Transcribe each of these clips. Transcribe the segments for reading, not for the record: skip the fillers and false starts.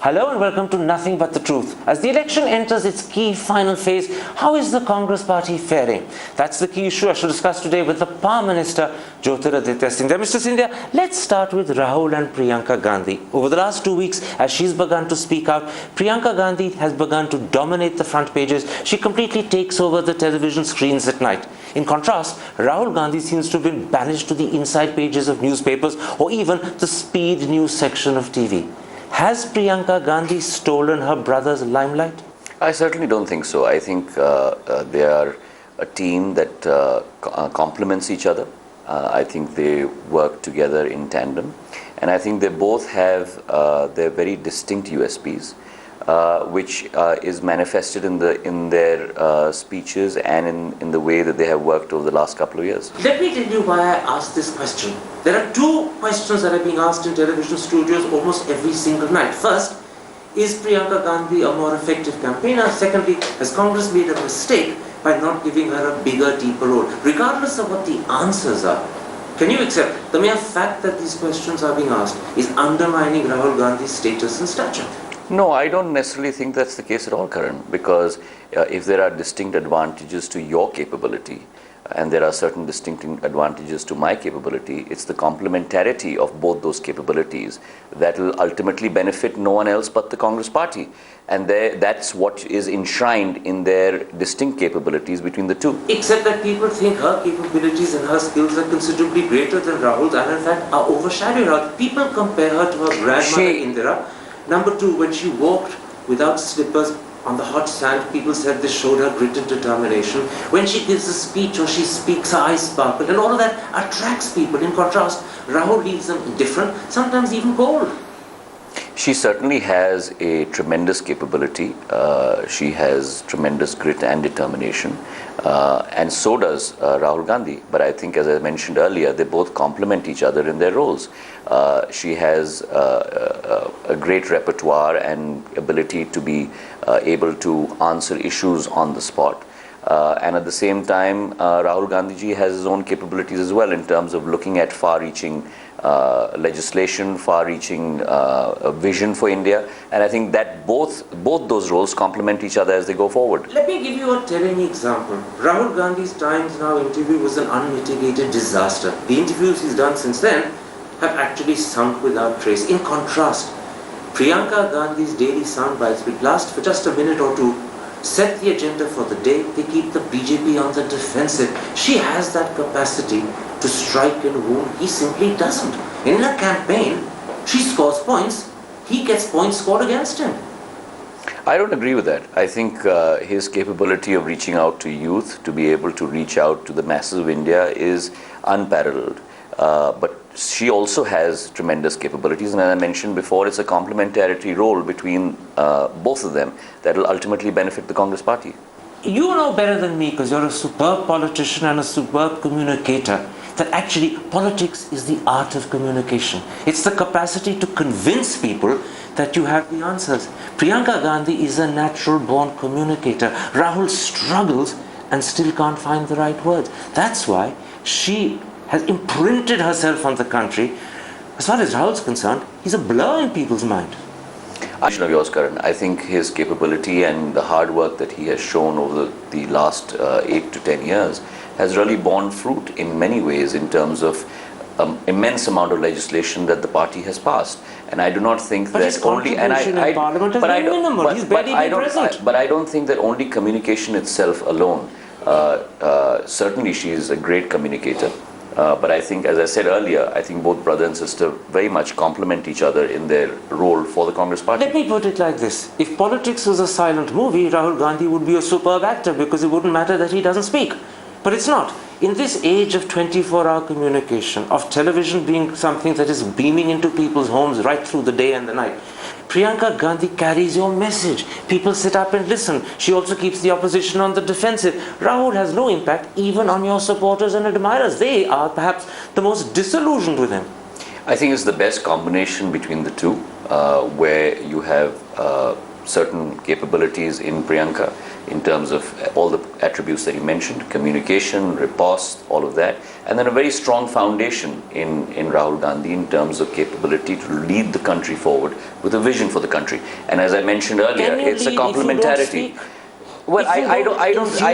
Hello and welcome to Nothing But the Truth. As the election enters its key final phase, how is the Congress party faring? That's the key issue I shall discuss today with the Power Minister, Jyotiraditya Scindia. Mr. Scindia, let's start with Rahul and Priyanka Gandhi. Over the last 2 weeks, as she's begun to speak out, Priyanka Gandhi has begun to dominate the front pages. She completely takes over the television screens at night. In contrast, Rahul Gandhi seems to have been banished to the inside pages of newspapers or even the speed news section of TV. Has Priyanka Gandhi stolen her brother's limelight? I certainly don't think so. I think they are a team that complements each other. I think they work together in tandem. And I think they both have their very distinct USPs, which is manifested in their speeches and in the way that they have worked over the last couple of years. Let me tell you why I asked this question. There are two questions that are being asked in television studios almost every single night. First, is Priyanka Gandhi a more effective campaigner? Secondly, has Congress made a mistake by not giving her a bigger, deeper role? Regardless of what the answers are, can you accept the mere fact that these questions are being asked is undermining Rahul Gandhi's status and stature? No, I don't necessarily think that's the case at all, Karan, because if there are distinct advantages to your capability and there are certain distinct advantages to my capability, it's the complementarity of both those capabilities that will ultimately benefit no one else but the Congress party. And that's what is enshrined in their distinct capabilities between the two. Except that people think her capabilities and her skills are considerably greater than Rahul's and in fact are overshadowing her. People compare her to her grandmother Indira. Number two, when she walked without slippers on the hot sand, people said this showed her grit and determination. When she gives a speech or she speaks, her eyes sparkle, and all of that attracts people. In contrast, Rahul leaves them indifferent, sometimes even cold. She certainly has a tremendous capability. She has tremendous grit and determination. And so does Rahul Gandhi. But I think, as I mentioned earlier, they both complement each other in their roles. She has a great repertoire and ability to be able to answer issues on the spot. And at the same time, Rahul Gandhi ji has his own capabilities as well in terms of looking at far-reaching legislation, far-reaching vision for India, and I think that both those roles complement each other as they go forward. Let me give you a telling example. Rahul Gandhi's Times Now interview was an unmitigated disaster. The interviews he's done since then have actually sunk without trace. In contrast, Priyanka Gandhi's daily soundbites, which last for just a minute or two, set the agenda for the day. They keep the BJP on the defensive. She has that capacity to strike and wound. He simply doesn't. In a campaign, she scores points. He gets points scored against him. I don't agree with that. I think his capability of reaching out to youth, to be able to reach out to the masses of India is unparalleled. But she also has tremendous capabilities, and as I mentioned before, it's a complementarity role between both of them that will ultimately benefit the Congress party. You know better than me, because you're a superb politician and a superb communicator, that actually politics is the art of communication. It's the capacity to convince people that you have the answers. Priyanka Gandhi is a natural-born communicator. Rahul struggles and still can't find the right words. That's why she has imprinted herself on the country. As far as Rahul's concerned, he's a blur in people's mind. Of yours, Karan. I think his capability and the hard work that he has shown over the last 8 to 10 years has really borne fruit in many ways in terms of immense amount of legislation that the party has passed. And I do not think but that only and I but I don't think that only communication itself alone. Certainly, she is a great communicator. But I think, as I said earlier, I think both brother and sister very much complement each other in their role for the Congress party. Let me put it like this. If politics was a silent movie, Rahul Gandhi would be a superb actor because it wouldn't matter that he doesn't speak. But it's not. In this age of 24-hour communication, of television being something that is beaming into people's homes right through the day and the night, Priyanka Gandhi carries your message. People sit up and listen. She also keeps the opposition on the defensive. Rahul has no impact even on your supporters and admirers. They are perhaps the most disillusioned with him. I think it's the best combination between the two, where you have certain capabilities in Priyanka in terms of all the attributes that you mentioned, communication, riposte, all of that, and then a very strong foundation in Rahul Gandhi in terms of capability to lead the country forward with a vision for the country. And as I mentioned earlier, it's a complementarity. Well, I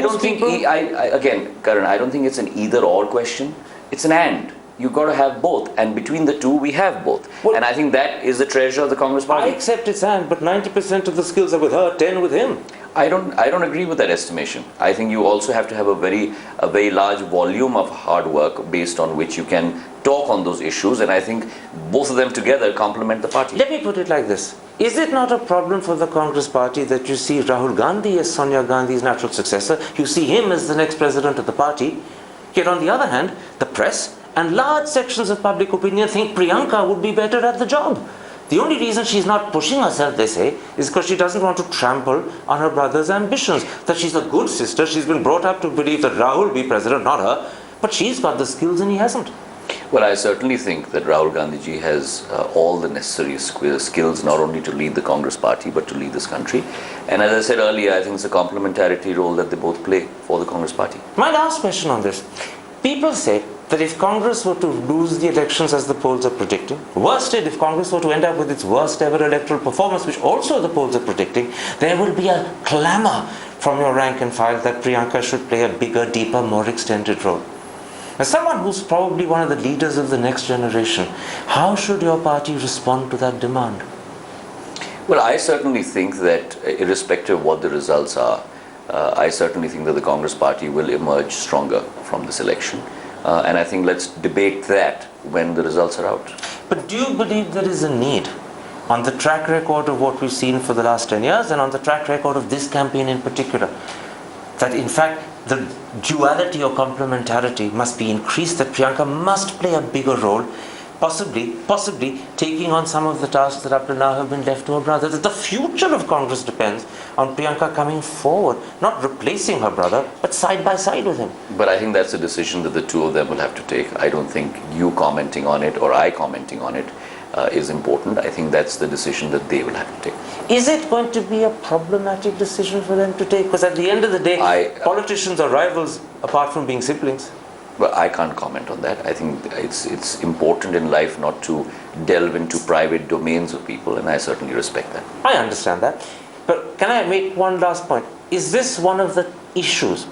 don't think, again, Karan, I don't think it's an either-or question. It's an and. You've got to have both, and between the two, we have both. Well, and I think that is the treasure of the Congress Party. I accept it's and, but 90% of the skills are with her, 10 with him. I don't agree with that estimation. I think you also have to have a very large volume of hard work based on which you can talk on those issues, and I think both of them together complement the party. Let me put it like this. Is it not a problem for the Congress Party that you see Rahul Gandhi as Sonia Gandhi's natural successor, you see him as the next president of the party, yet on the other hand, the press and large sections of public opinion think Priyanka would be better at the job? The only reason she's not pushing herself, they say, is because she doesn't want to trample on her brother's ambitions. That she's a good sister, she's been brought up to believe that Rahul will be president, not her, but she's got the skills and he hasn't. Well, I certainly think that Rahul Gandhi ji has all the necessary skills not only to lead the Congress Party but to lead this country. And as I said earlier, I think it's a complementarity role that they both play for the Congress Party. My last question on this. People say that if Congress were to lose the elections as the polls are predicting, worst yet, if Congress were to end up with its worst ever electoral performance, which also the polls are predicting, there will be a clamour from your rank and file that Priyanka should play a bigger, deeper, more extended role. As someone who's probably one of the leaders of the next generation, how should your party respond to that demand? Well, I certainly think that irrespective of what the results are, I certainly think that the Congress Party will emerge stronger from this election. And I think let's debate that when the results are out. But do you believe there is a need, on the track record of what we've seen for the last 10 years and on the track record of this campaign in particular, that in fact the duality or complementarity must be increased, that Priyanka must play a bigger role, possibly taking on some of the tasks that up to now have been left to her brother, that the future of Congress depends on Priyanka coming forward, not replacing her brother, but side by side with him? But I think that's a decision that the two of them will have to take. I don't think you commenting on it or I commenting on it is important. I think that's the decision that they will have to take. Is it going to be a problematic decision for them to take? Because at the end of the day, politicians are rivals apart from being siblings. Well, I can't comment on that. I think it's important in life not to delve into private domains of people, and I certainly respect that. I understand that. But can I make one last point? Is this one of the issues,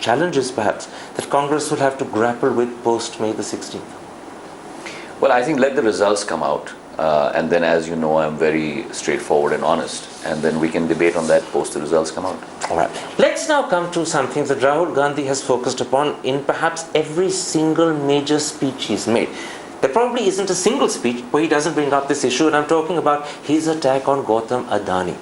challenges perhaps, that Congress will have to grapple with post-May the 16th? Well, I think let the results come out. And then, as you know, I'm very straightforward and honest. And then we can debate on that post the results come out. All right. Let's now come to something that Rahul Gandhi has focused upon in perhaps every single major speech he's made. There probably isn't a single speech where he doesn't bring up this issue, and I'm talking about his attack on Gautam Adani.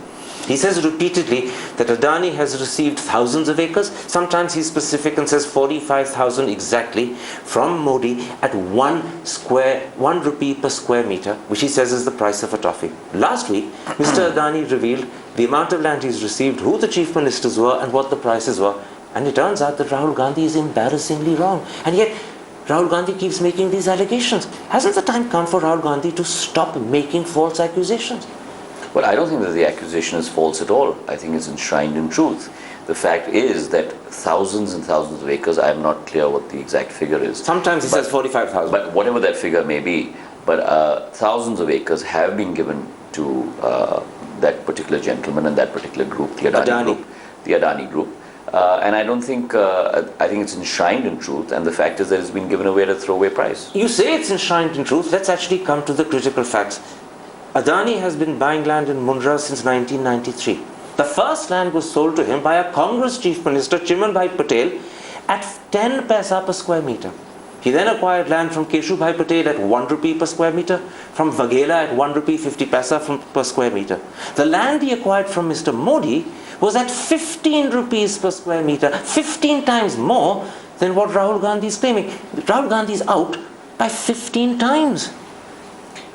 He says repeatedly that Adani has received thousands of acres. Sometimes he's specific and says 45,000 exactly from Modi at 1 rupee per square meter, which he says is the price of a toffee. Last week, Mr. Adani revealed the amount of land he's received, who the chief ministers were, and what the prices were. And it turns out that Rahul Gandhi is embarrassingly wrong. And yet, Rahul Gandhi keeps making these allegations. Hasn't the time come for Rahul Gandhi to stop making false accusations? Well, I don't think that the accusation is false at all. I think it's enshrined in truth. The fact is that thousands and thousands of acres, I am not clear what the exact figure is. Sometimes he says 45,000. But whatever that figure may be, but thousands of acres have been given to that particular gentleman and that particular group, the Adani group. And I don't think, I think it's enshrined in truth, and the fact is that it's been given away at a throwaway price. You say it's enshrined in truth. Let's actually come to the critical facts. Adani has been buying land in Mundra since 1993. The first land was sold to him by a Congress Chief Minister, Chimanbhai Patel, at 10 paisa per square meter. He then acquired land from Keshubhai Patel at 1 rupee per square meter, from Vaghela at 1 rupee 50 paisa per square meter. The land he acquired from Mr. Modi was at 15 rupees per square meter, 15 times more than what Rahul Gandhi is claiming. Rahul Gandhi is out by 15 times.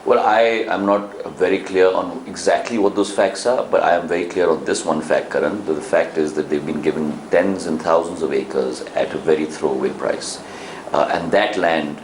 Well, I am not very clear on exactly what those facts are, but I am very clear on this one fact, Karan. The fact is that they've been given tens and thousands of acres at a very throwaway price. And that land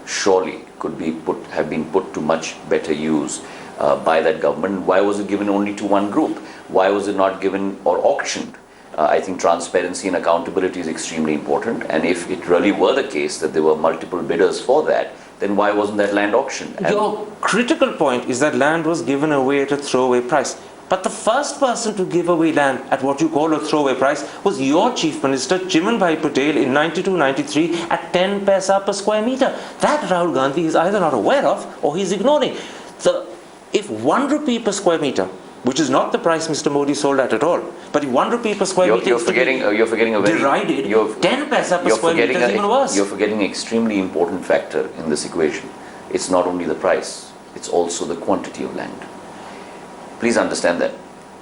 surely could be have been put to much better use by that government. Why was it given only to one group? Why was it not given or auctioned? I think transparency and accountability is extremely important, and if it really were the case that there were multiple bidders for that, then why wasn't that land auctioned? Your critical point is that land was given away at a throwaway price. But the first person to give away land at what you call a throwaway price was your Chief Minister, Chimanbhai Patel, in 92-93 at 10 paisa per square meter. That Rahul Gandhi is either not aware of or he's ignoring. If 1 rupee per square meter, which is not the price Mr. Modi sold at all, but if 1 rupee per square meter you're forgetting a very derided, 10 paisa per square meter is even worse. You're forgetting an extremely important factor in this equation. It's not only the price, it's also the quantity of land. Please understand that.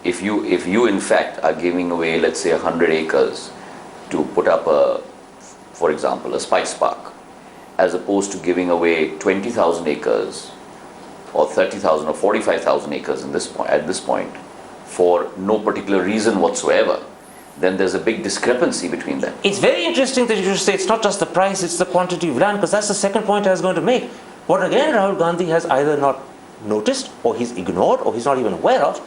If you in fact are giving away, let's say, 100 acres to put up for example, a spice park, as opposed to giving away 20,000 acres or 30,000 or 45,000 acres at this point for no particular reason whatsoever, then there's a big discrepancy between them. It's very interesting that you should say it's not just the price, it's the quantity of land, because that's the second point I was going to make. What again Rahul Gandhi has either not noticed or he's ignored or he's not even aware of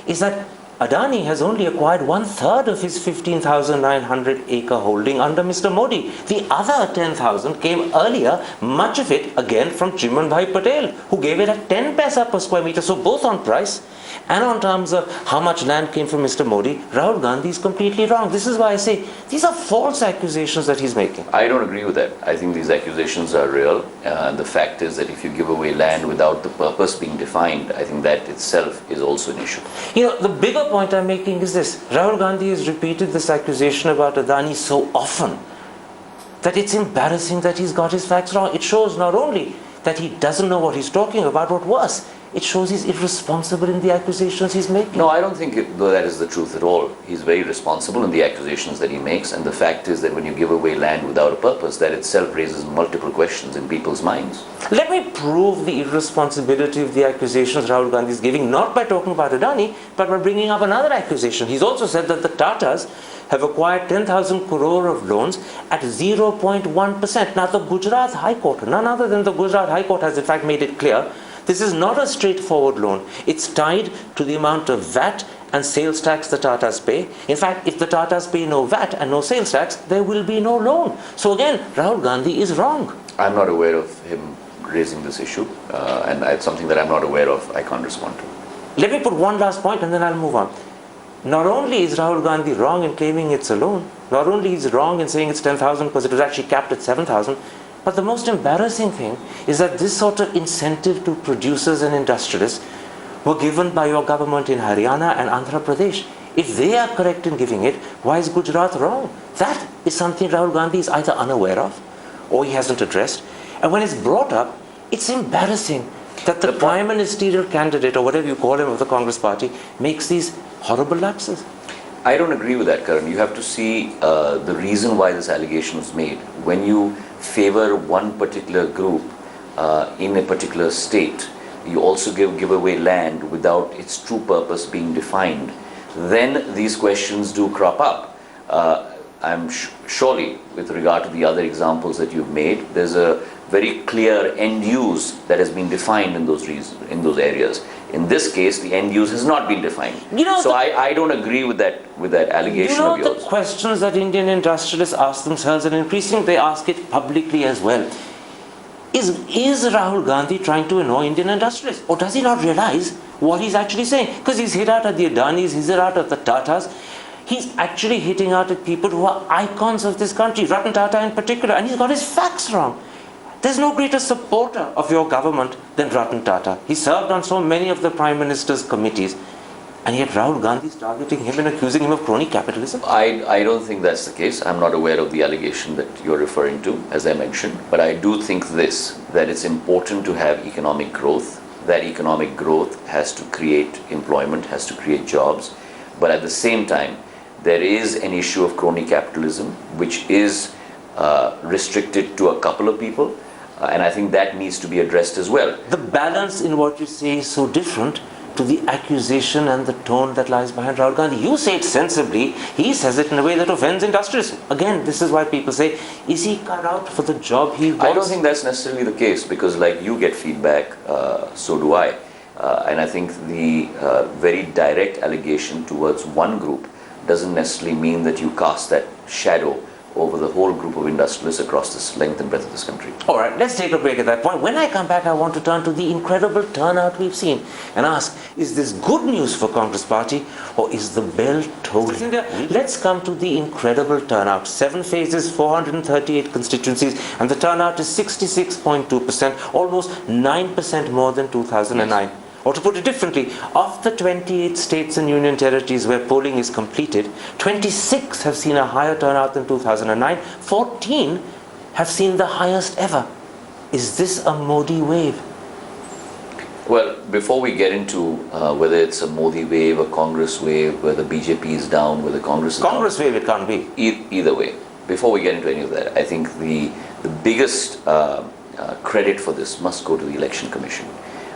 is that Adani has only acquired 1/3 of his 15,900 acre holding under Mr. Modi. The other 10,000 came earlier, much of it again from Chimanbhai Patel, who gave it at 10 paisa per square meter. So both on price and on terms of how much land came from Mr. Modi, Rahul Gandhi is completely wrong. This is why I say these are false accusations that he's making. I don't agree with that. I think these accusations are real. The fact is that if you give away land without the purpose being defined, I think that itself is also an issue. You know, the bigger point I'm making is this. Rahul Gandhi has repeated this accusation about Adani so often that it's embarrassing that he's got his facts wrong. It shows not only that he doesn't know what he's talking about, but worse, it shows he's irresponsible in the accusations he's making. No, I don't think that is the truth at all. He's very responsible in the accusations that he makes, and the fact is that when you give away land without a purpose, that itself raises multiple questions in people's minds. Let me prove the irresponsibility of the accusations Rahul Gandhi is giving, not by talking about Adani, but by bringing up another accusation. He's also said that the Tatas have acquired 10,000 crore of loans at 0.1%. Now, the Gujarat High Court, none other than the Gujarat High Court, has in fact made it clear this is not a straightforward loan. It's tied to the amount of VAT and sales tax the Tatas pay. In fact, if the Tatas pay no VAT and no sales tax, there will be no loan. So again, Rahul Gandhi is wrong. I'm not aware of him raising this issue, and it's something that I'm not aware of. I can't respond to. Let me put one last point and then I'll move on. Not only is Rahul Gandhi wrong in claiming it's a loan, not only is he wrong in saying it's 10,000 because it was actually capped at 7,000, but the most embarrassing thing is that this sort of incentive to producers and industrialists were given by your government in Haryana and Andhra Pradesh. If they are correct in giving it, why is Gujarat wrong? That is something Rahul Gandhi is either unaware of or he hasn't addressed. And when it's brought up, it's embarrassing that the prime ministerial candidate, or whatever you call him, of the Congress party, makes these horrible lapses. I don't agree with that, Karan. You have to see the reason why this allegation was made. When you favor one particular group in a particular state, you also give away land without its true purpose being defined, then these questions do crop up. I'm surely, with regard to the other examples that you've made, there's a very clear end use that has been defined in those areas. In this case, the end use has not been defined. So I don't agree with that allegation of yours. The questions that Indian industrialists ask themselves, and increasingly they ask it publicly as well. Is Rahul Gandhi trying to annoy Indian industrialists? Or does he not realize what he's actually saying? Because he's hit out at the Adanis, he's hit out at the Tatas. He's actually hitting out at people who are icons of this country, Ratan Tata in particular, and he's got his facts wrong. There's no greater supporter of your government than Ratan Tata. He served on so many of the Prime Minister's committees, and yet Rahul Gandhi is targeting him and accusing him of crony capitalism. I don't think that's the case. I'm not aware of the allegation that you're referring to, as I mentioned, but I do think that it's important to have economic growth. That economic growth has to create employment, has to create jobs, but at the same time, there is an issue of crony capitalism, which is restricted to a couple of people, and I think that needs to be addressed as well. The balance in what you say is so different to the accusation and the tone that lies behind Rahul Gandhi. You say it sensibly, he says it in a way that offends industrialists. Again, this is why people say, is he cut out for the job he wants? I don't think that's necessarily the case, because like you get feedback, so do I. And I think the very direct allegation towards one group doesn't necessarily mean that you cast that shadow over the whole group of industrialists across this length and breadth of this country. All right, let's take a break at that point. When I come back, I want to turn to the incredible turnout we've seen and ask, is this good news for Congress Party or is the bell tolling? Let's come to the incredible turnout. 7 phases, 438 constituencies, and the turnout is 66.2%, almost 9% more than 2009. Yes. Or to put it differently, of the 28 states and union territories where polling is completed, 26 have seen a higher turnout than 2009, 14 have seen the highest ever. Is this a Modi wave? Well, before we get into whether it's a Modi wave, a Congress wave, whether BJP is down, whether Congress is Congress down, wave it can't be. Either way, before we get into any of that, I think the biggest credit for this must go to the Election Commission.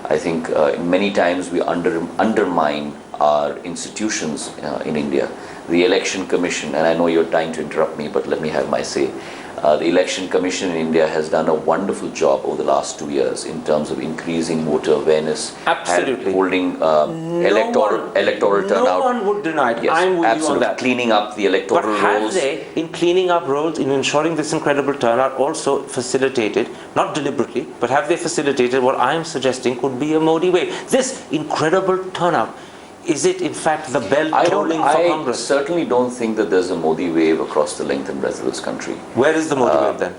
I think many times we undermine our institutions in India. The Election Commission, and I know you're trying to interrupt me, but let me have my say. The Election Commission in India has done a wonderful job over the last 2 years in terms of increasing voter awareness. Absolutely. And holding electoral turnout. No one would deny it. Yes, I'm with absolutely. you on that. Cleaning up the electoral rolls. But have they, in cleaning up rolls, in ensuring this incredible turnout, also facilitated, not deliberately, but have they facilitated what I'm suggesting could be a Modi wave? This incredible turnout. Is it in fact the bell tolling for Congress? I certainly don't think that there's a Modi wave across the length and breadth of this country. Where is the Modi wave then?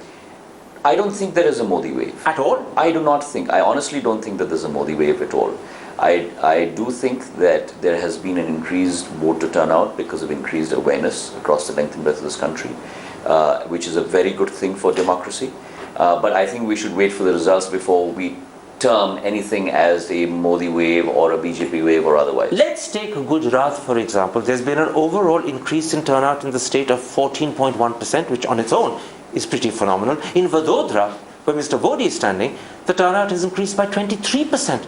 I don't think there is a Modi wave. At all? I do not think. I honestly don't think that there's a Modi wave at all. I do think that there has been an increased voter turnout because of increased awareness across the length and breadth of this country, which is a very good thing for democracy. But I think we should wait for the results before we term anything as a Modi wave or a BJP wave or otherwise. Let's take Gujarat, for example. There's been an overall increase in turnout in the state of 14.1%, which on its own is pretty phenomenal. In Vadodara, where Mr. Modi is standing, the turnout has increased by 23%.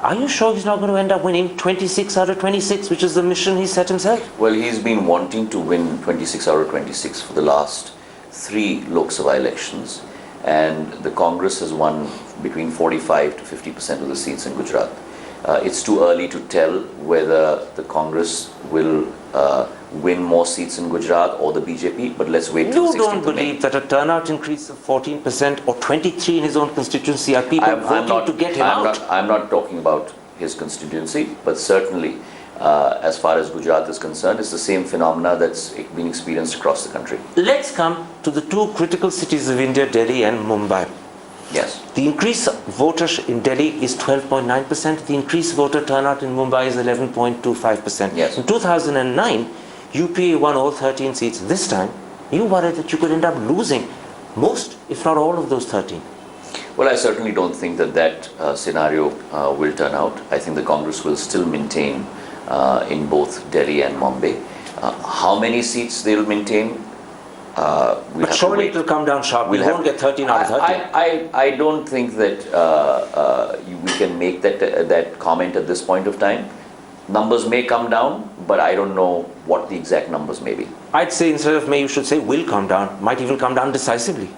Are you sure he's not going to end up winning 26 out of 26, which is the mission he set himself? Well, he's been wanting to win 26 out of 26 for the last 3 Lok Sabha elections. And the Congress has won between 45 to 50% of the seats in Gujarat. It's too early to tell whether the Congress will win more seats in Gujarat or the BJP, but let's wait till the 16th of May. You don't believe that a turnout increase of 14% or 23 in his own constituency are people voting to get him out? I'm not talking about his constituency, but certainly as far as Gujarat is concerned, it's the same phenomena that's being experienced across the country. Let's come to the 2 critical cities of India, Delhi and Mumbai. Yes. The increased voters in Delhi is 12.9%. The increased voter turnout in Mumbai is 11.25%. Yes. In 2009, UPA won all 13 seats. This time, you worried that you could end up losing most, if not all of those 13. Well, I certainly don't think that scenario will turn out. I think the Congress will still maintain in both Delhi and Mumbai. How many seats they'll maintain? But surely it will come down sharp. We won't get 13 out of 13. I don't think that we can make that comment at this point of time. Numbers may come down, but I don't know what the exact numbers may be. I'd say instead of may, you should say will come down. Might even come down decisively.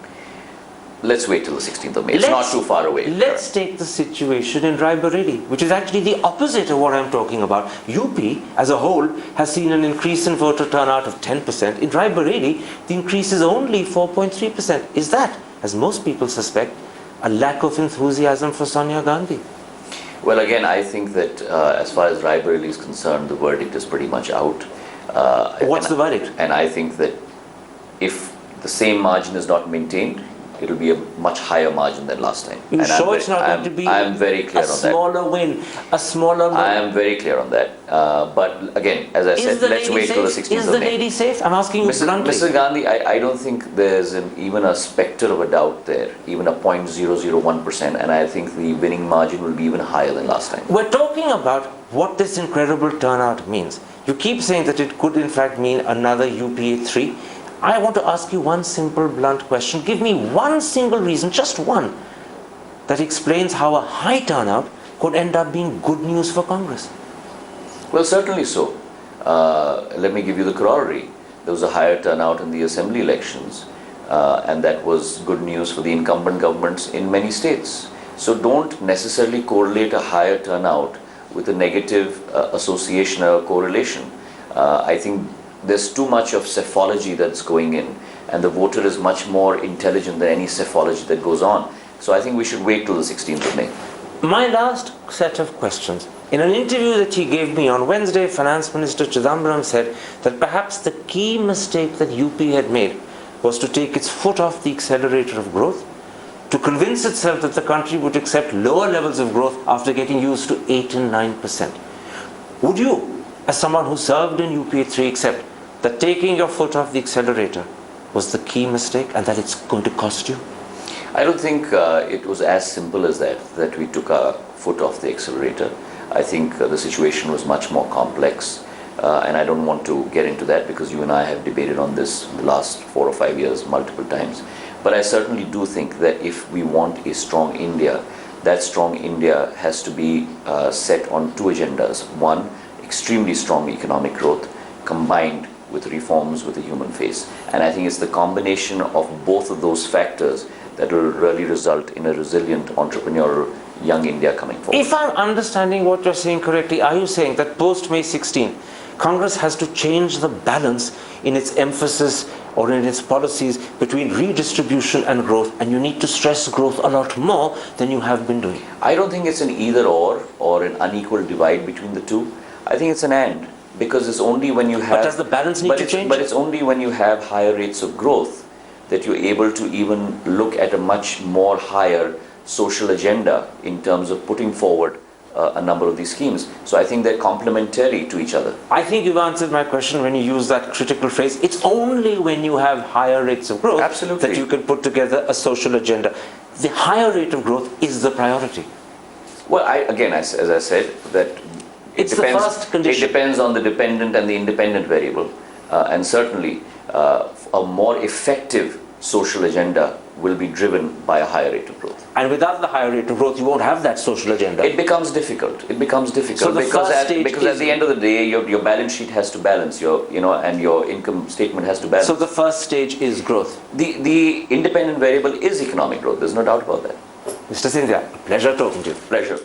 Let's wait till the 16th of May. It's not too far away. Let's take the situation in Raebareli, which is actually the opposite of what I'm talking about. UP, as a whole, has seen an increase in voter turnout of 10%. In Raebareli, the increase is only 4.3%. Is that, as most people suspect, a lack of enthusiasm for Sonia Gandhi? Well, again, I think that as far as Raebareli is concerned, the verdict is pretty much out. What's the verdict? And I think that if the same margin is not maintained, it will be a much higher margin than last time. You sure it's not going to be I'm very clear on that. A smaller win, a smaller win? I am very clear on that. But again, as I said, let's wait till the 16th of May. Is the lady safe? I'm asking you bluntly. Mr. Gandhi, I don't think there's even a specter of a doubt there, even a 0.001%, and I think the winning margin will be even higher than last time. We're talking about what this incredible turnout means. You keep saying that it could in fact mean another UPA 3. I want to ask you one simple, blunt question. Give me one single reason, just one, that explains how a high turnout could end up being good news for Congress. Well, certainly so. Let me give you the corollary. There was a higher turnout in the assembly elections, and that was good news for the incumbent governments in many states. So don't necessarily correlate a higher turnout with a negative association or correlation. I think there's too much of psephology that's going in, and the voter is much more intelligent than any psephology that goes on. So I think we should wait till the 16th of May. My last set of questions. In an interview that he gave me on Wednesday, Finance Minister Chidambaram said that perhaps the key mistake that UP had made was to take its foot off the accelerator of growth, to convince itself that the country would accept lower levels of growth after getting used to 8 and 9%. Would you, as someone who served in UP3, accept that taking your foot off the accelerator was the key mistake and that it's going to cost you? I don't think it was as simple as that we took our foot off the accelerator. I think the situation was much more complex, and I don't want to get into that because you and I have debated on this in the last 4 or 5 years multiple times. But I certainly do think that if we want a strong India, that strong India has to be set on two agendas. One, extremely strong economic growth combined with reforms with a human face. And I think it's the combination of both of those factors that will really result in a resilient, entrepreneurial young India coming forward. If I'm understanding what you're saying correctly, are you saying that post-May 16, Congress has to change the balance in its emphasis or in its policies between redistribution and growth, and you need to stress growth a lot more than you have been doing? I don't think it's an either or an unequal divide between the two. I think it's an and, because it's only when you have... But does the balance need to change? But it's only when you have higher rates of growth that you're able to even look at a much more higher social agenda in terms of putting forward a number of these schemes. So I think they're complementary to each other. I think you've answered my question when you use that critical phrase. It's only when you have higher rates of growth Absolutely. that you can put together a social agenda. The higher rate of growth is the priority. Well, again, as I said, that It's the first condition. It depends on the dependent and the independent variable. And certainly, a more effective social agenda will be driven by a higher rate of growth. And without the higher rate of growth, you won't have that social agenda. It becomes difficult. It becomes difficult So the first stage because at the end of the day, your balance sheet has to balance, and your income statement has to balance. So the first stage is growth. The independent variable is economic growth. There's no doubt about that. Mr. Scindia, pleasure talking to you. Pleasure.